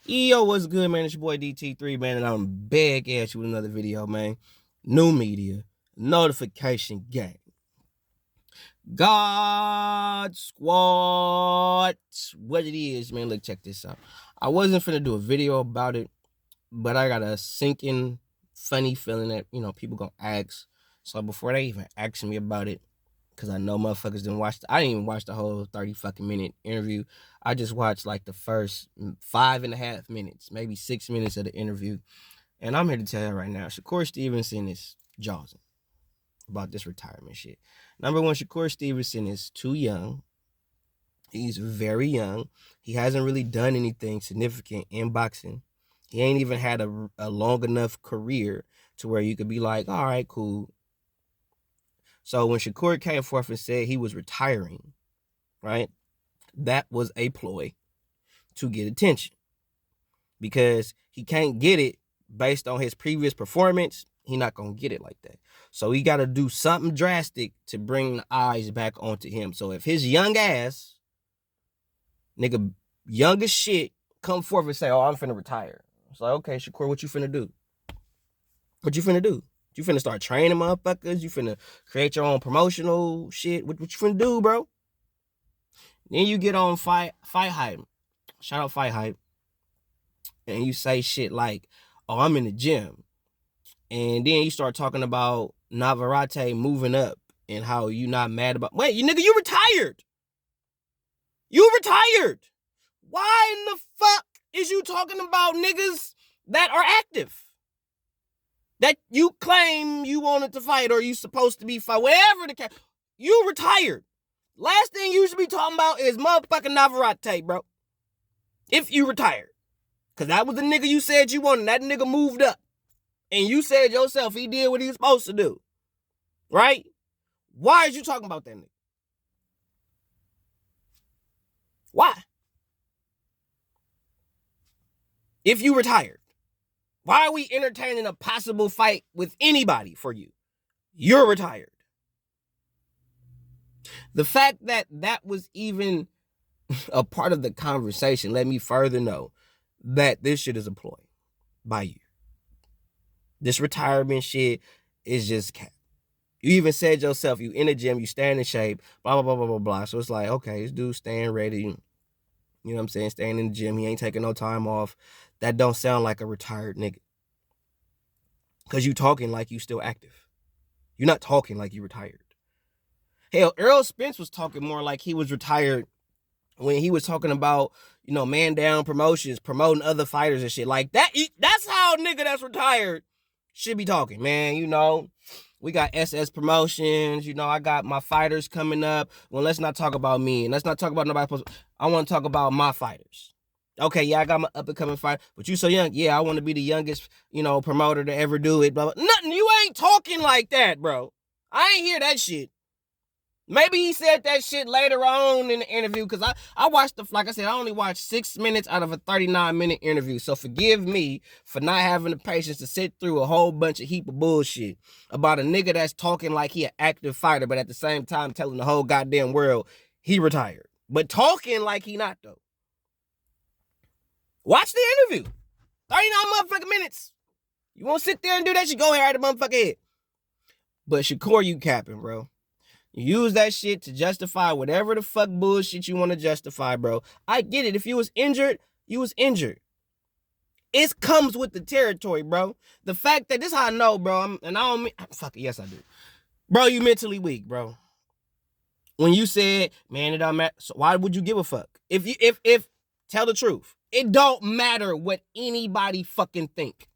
Yo, what's good, man? It's your boy DT3, man, and I'm back at you with another video, man. New media, notification gang, God Squad. What it is, man? Look, check this out. I wasn't finna do a video about it, but I got a sinking, funny feeling that people gonna ask. So before they even ask me about it, because I know motherfuckers didn't watch. I didn't even watch the whole 30 fucking minute interview. I just watched like the first 5.5 minutes, maybe 6 minutes of the interview. And I'm here to tell you right now, Shakur Stevenson is jawsing about this retirement shit. Number one, Shakur Stevenson is too young. He's very young. He hasn't really done anything significant in boxing. He ain't even had a long enough career to where you could be like, all right, cool. So when Shakur came forth and said he was retiring, right, that was a ploy to get attention because he can't get it based on his previous performance. He's not going to get it like that. So he got to do something drastic to bring the eyes back onto him. So if his young ass, nigga, young as shit, come forth and say, oh, I'm finna retire. It's like, okay, Shakur, what you finna do? What you finna do? You finna start training motherfuckers? You finna create your own promotional shit? What you finna do, bro? Then you get on Fight Hype. Shout out Fight Hype. And you say shit like, oh, I'm in the gym. And then you start talking about Navarrete moving up and how you not mad about... Wait, you nigga, you retired. You retired. Why in the fuck is you talking about niggas that are active? That you claim you wanted to fight or you supposed to be fight, whatever the case. You retired. Last thing you should be talking about is motherfucking Navarrete, bro. If you retired. Because that was the nigga you said you wanted. That nigga moved up. And you said yourself he did what he was supposed to do. Right? Why is you talking about that nigga? Why? If you retired. Why are we entertaining a possible fight with anybody for you? You're retired. The fact that that was even a part of the conversation let me further know that this shit is a ploy by you. This retirement shit is just cap. You even said yourself, you in the gym, you staying in shape, blah, blah, blah, blah, blah, blah. So it's like, okay, this dude staying ready. You know what I'm saying? Staying in the gym. He ain't taking no time off. That don't sound like a retired nigga. Because you talking like you still active. You're not talking like you retired. Hell, Earl Spence was talking more like he was retired when he was talking about, man down promotions, promoting other fighters and shit. Like that. That's how a nigga that's retired should be talking, man. We got SS promotions. I got my fighters coming up. Well, let's not talk about me. And let's not talk about nobody. I want to talk about my fighters. Okay, yeah, I got my up-and-coming fight, but you so young. Yeah, I want to be the youngest, promoter to ever do it. Blah, blah. Nothing. You ain't talking like that, bro. I ain't hear that shit. Maybe he said that shit later on in the interview, because I watched like I said, I only watched 6 minutes out of a 39-minute interview. So forgive me for not having the patience to sit through a whole bunch of heap of bullshit about a nigga that's talking like he an active fighter, but at the same time telling the whole goddamn world he retired. But talking like he not, though. Watch the interview. 39 motherfucking minutes. You want to sit there and do that shit? Go ahead at the motherfucking head. But Shakur, you capping, bro. You use that shit to justify whatever the fuck bullshit you want to justify, bro. I get it. If you was injured, you was injured. It comes with the territory, bro. The fact that this is how I know, bro. And I don't mean... Fuck it, yes I do. Bro, you mentally weak, bro. When you said, man, it don't matter. So why would you give a fuck? If tell the truth. It don't matter what anybody fucking think.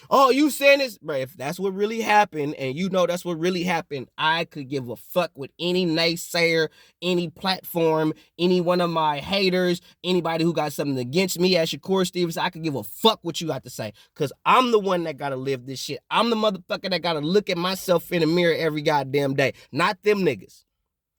Oh, you saying this? Bro, if that's what really happened, and that's what really happened, I could give a fuck with any naysayer, any platform, any one of my haters, anybody who got something against me as Shakur Stevenson. I could give a fuck what you got to say, because I'm the one that got to live this shit. I'm the motherfucker that got to look at myself in the mirror every goddamn day, not them niggas.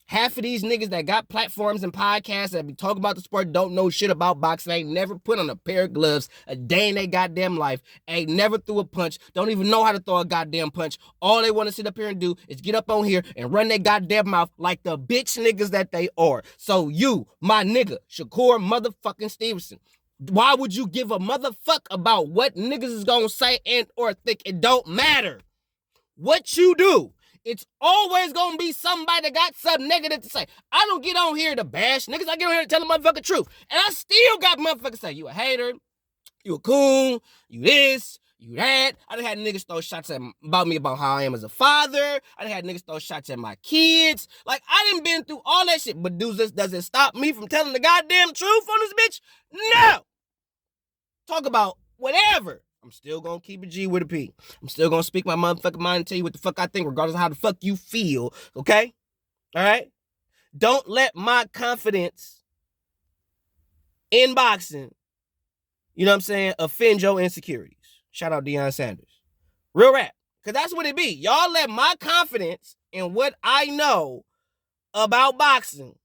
Half of these niggas that got platforms and podcasts that be talking about the sport don't know shit about boxing, ain't never put on a pair of gloves a day in their goddamn life, ain't never threw a punch, don't even know how to throw a goddamn punch. All they want to sit up here and do is get up on here and run their goddamn mouth like the bitch niggas that they are. So you, my nigga, Shakur motherfucking Stevenson, Why would you give a motherfuck about what niggas is gonna say and or think? It don't matter what you do. It's always gonna be somebody that got something negative to say. I don't get on here to bash niggas. I get on here to tell the motherfucking truth. And I still got motherfuckers say, you a hater, you a coon, you this, you that. I done had niggas throw shots about me about how I am as a father. I done had niggas throw shots at my kids. Like, I done been through all that shit. But does it stop me from telling the goddamn truth on this bitch? No! Talk about whatever. I'm still gonna keep a G with a P. I'm still gonna speak my motherfucking mind and tell you what the fuck I think, regardless of how the fuck you feel, okay? All right? Don't let my confidence in boxing, you know what I'm saying, offend your insecurities. Shout out Deion Sanders. Real rap. Because that's what it be. Y'all let my confidence in what I know about boxing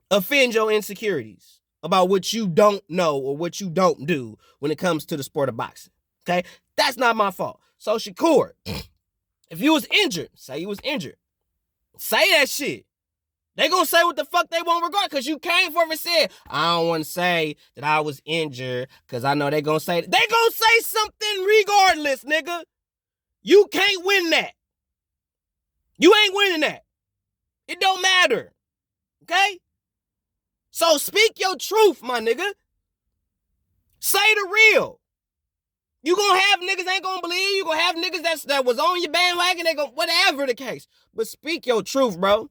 offend your insecurities about what you don't know or what you don't do when it comes to the sport of boxing. Okay? That's not my fault. So Shakur, if you was injured, say you was injured, say that shit. They gonna say what the fuck they want regard, because you came for it and said, I don't want to say that I was injured because I know they gonna say something regardless, nigga. You can't win that. You ain't winning that. It don't matter. Okay? So speak your truth, my nigga. Say the real. You gonna have niggas ain't gonna believe. You gonna have niggas that was on your bandwagon. They gonna, whatever the case. But speak your truth, bro.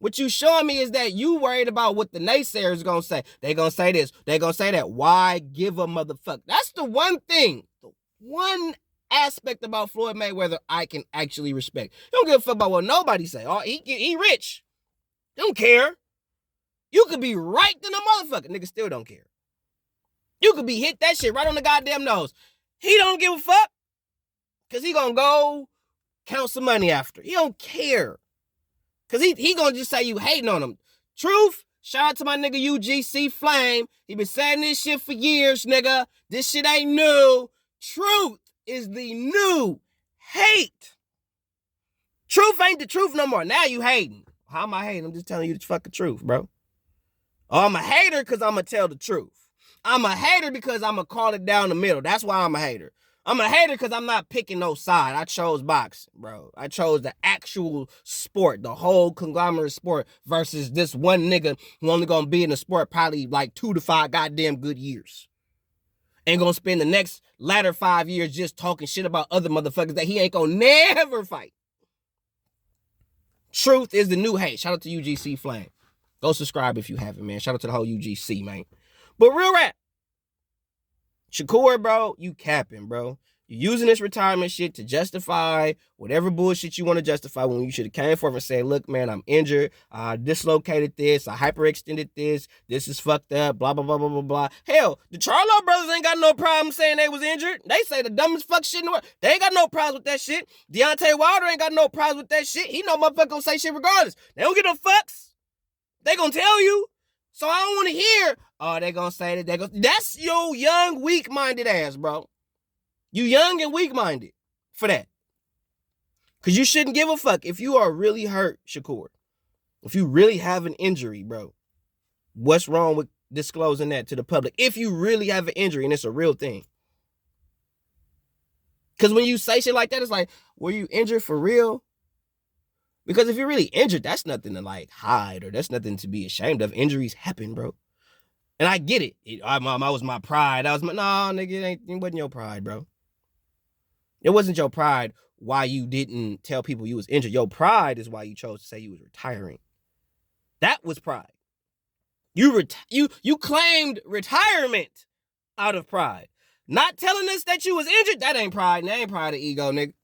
What you showing me is that you worried about what the naysayers gonna say. They gonna say this. They gonna say that. Why give a motherfucker? That's the one thing. The one aspect about Floyd Mayweather I can actually respect. He don't give a fuck about what nobody say. Oh, he rich. He don't care. You could be right than a motherfucker. Nigga still don't care. You could be hit that shit right on the goddamn nose. He don't give a fuck. Because he gonna go count some money after. He don't care. Because he gonna just say you hating on him. Truth, shout out to my nigga UGC Flame. He been saying this shit for years, nigga. This shit ain't new. Truth is the new hate. Truth ain't the truth no more. Now you hating. How am I hating? I'm just telling you the fucking truth, bro. Oh, I'm a hater because I'm going to tell the truth. I'm a hater because I'm going to call it down the middle. That's why I'm a hater. I'm a hater because I'm not picking no side. I chose boxing, bro. I chose the actual sport, the whole conglomerate sport versus this one nigga who only going to be in the sport probably like 2 to 5 goddamn good years. And going to spend the next latter 5 years just talking shit about other motherfuckers that he ain't going to never fight. Truth is the new hate. Shout out to UGC Flame. Go subscribe if you haven't, man. Shout out to the whole UGC, man. But real rap. Shakur, bro, you capping, bro. You're using this retirement shit to justify whatever bullshit you want to justify when you should have came forward and said, look, man, I'm injured. I dislocated this. I hyperextended this. This is fucked up. Blah, blah, blah, blah, blah, blah. Hell, the Charlo brothers ain't got no problem saying they was injured. They say the dumbest fuck shit in the world. They ain't got no problems with that shit. Deontay Wilder ain't got no problems with that shit. He know motherfucker gonna say shit regardless. They don't get no fucks. They gonna tell you. So I don't want to hear, oh, they gonna say that. That's your young, weak-minded ass, bro. You young and weak-minded for that. Because you shouldn't give a fuck if you are really hurt, Shakur. If you really have an injury, bro. What's wrong with disclosing that to the public? If you really have an injury and it's a real thing. Because when you say shit like that, it's like, were you injured for real? Because if you're really injured, that's nothing to like hide or that's nothing to be ashamed of. Injuries happen, bro. And I get it. It was my pride. No, nigga, it wasn't your pride, bro. It wasn't your pride why you didn't tell people you was injured. Your pride is why you chose to say you was retiring. That was pride. You claimed retirement out of pride. Not telling us that you was injured, that ain't pride. That ain't pride of ego, nigga.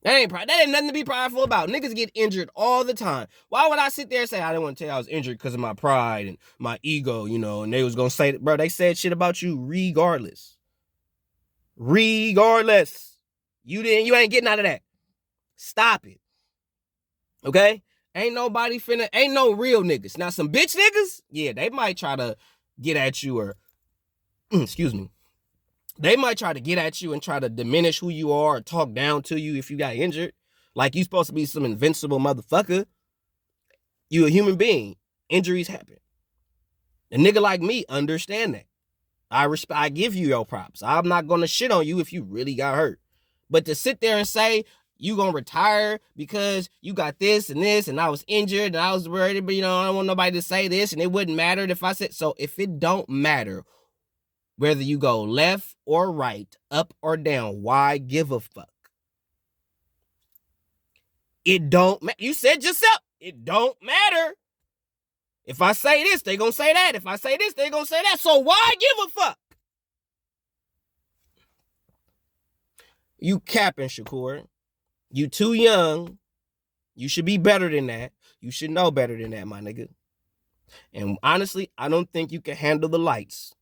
That ain't pride. That ain't nothing to be prideful about. Niggas get injured all the time. Why would I sit there and say I didn't want to tell you I was injured because of my pride and my ego, you know, and they was going to say, bro, they said shit about you regardless. Regardless. You ain't getting out of that. Stop it. Okay? Ain't no real niggas. Now, some bitch niggas, yeah, they might try to get at you or, excuse me. They might try to get at you and try to diminish who you are or talk down to you if you got injured. Like you supposed to be some invincible motherfucker. You a human being. Injuries happen. A nigga like me understand that. I give you your props. I'm not gonna shit on you if you really got hurt. But to sit there and say you gonna retire because you got this and I was injured and I was worried, but I don't want nobody to say this and it wouldn't matter if I said so. If it don't matter whether you go left or right, up or down, why give a fuck? It don't matter. You said yourself, it don't matter. If I say this, they gonna say that. If I say this, they gonna say that. So why give a fuck? You capping, Shakur. You too young. You should be better than that. You should know better than that, my nigga. And honestly, I don't think you can handle the lights.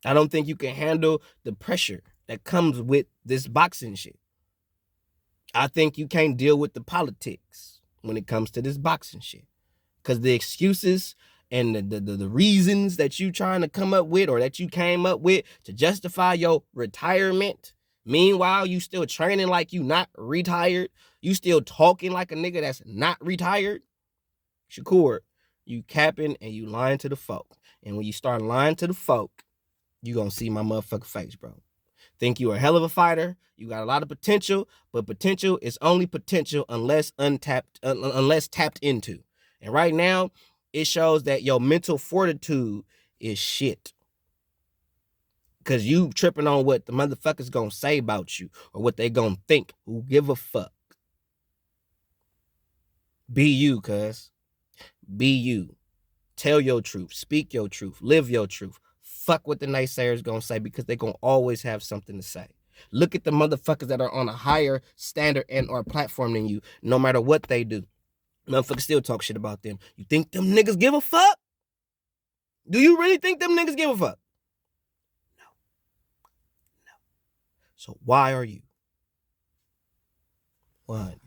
I don't think you can handle the pressure that comes with this boxing shit. I think you can't deal with the politics when it comes to this boxing shit. Because the excuses and the reasons that you trying to come up with or that you came up with to justify your retirement, meanwhile, you still training like you not retired. You still talking like a nigga that's not retired. Shakur, you capping and you lying to the folk. And when you start lying to the folk, you gonna see my motherfucking face, bro. Think you a hell of a fighter. You got a lot of potential, but potential is only potential unless tapped into. And right now, it shows that your mental fortitude is shit. Because you tripping on what the motherfuckers gonna say about you or what they gonna think. Who give a fuck? Be you, cuz. Be you. Tell your truth. Speak your truth. Live your truth. Fuck what the naysayers gonna say because they gonna always have something to say. Look at the motherfuckers that are on a higher standard and or platform than you, no matter what they do. Motherfuckers still talk shit about them. You think them niggas give a fuck? Do you really think them niggas give a fuck? No. So why are you? One.